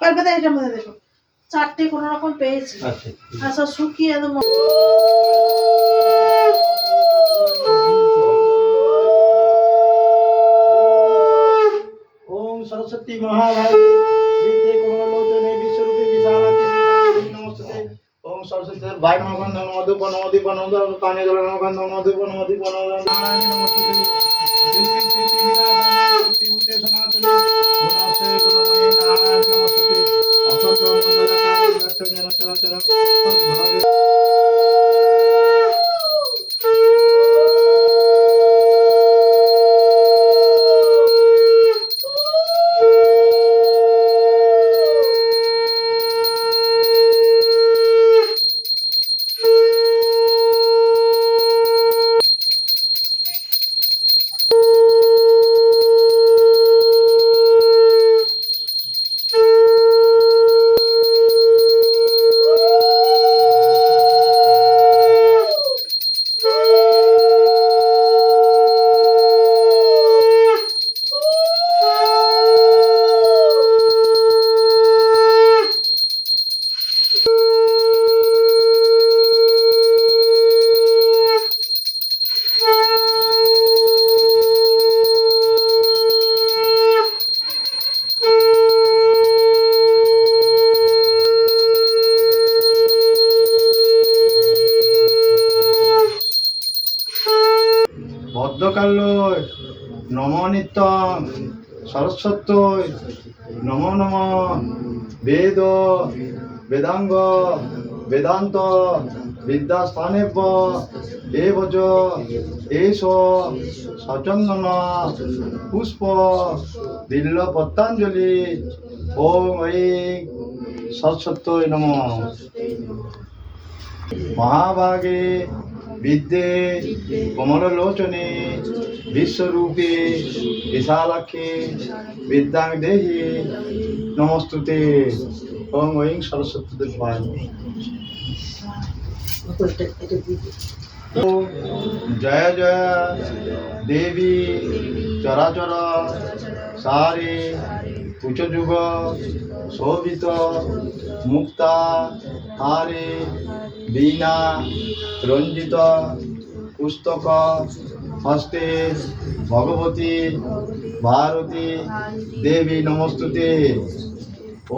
কলকাতা এটার মধ্যে দেখো চারটে কোন রকম পেয়েছি। আচ্ছা শুকিয়ে একদম ओम सरस्वती महाभागे विद्ये कमलोचने विश्वरूपे विशालाक्षी नमस्ते। ओम सरस्वती भाई नमः मधुप नमोदीप नमो काने जल नमः मधुप नमोदीप नारायण नमस्ते। भूते सनातने गुणासे गुणमये नारायण नमस्ते। अखंड मंगलकारि रत्न चराचर भावे ভদ্রকাল্যয় নম নিত্যং সরস্বত্যয় নমো নম বেদ বেদাঙ্গ বেদান্ত বিদ্যাস্থানেভ্য এবচ এষ সচন্দন পুষ্প বিল্ল পত্তাঞ্জলি ওম ঐং সরস্বত্যয় নমঃ। महाभागे विद्ये कमललोचने विश्वरूपे विशालाक्षी विद्यां देहि नमस्तुते। ओम ऐं सरस्वती देवाय नमः। जय जय देवी चराचर सारे उच्चयुग शोभित मुक्ता हारे वीणा रंजित पुस्तक हस्ते भगवती भारती देवी नमस्तुते।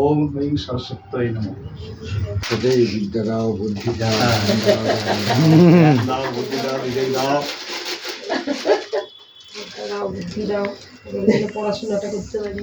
ओम ऐं सरस्वती नमः। সদাই বিদ্যা দাও বুদ্ধি দাও दाओ बुद्धि दाओ विजय दाओ বুদ্ধি দাও পড়াশোনাটা করতে পারি।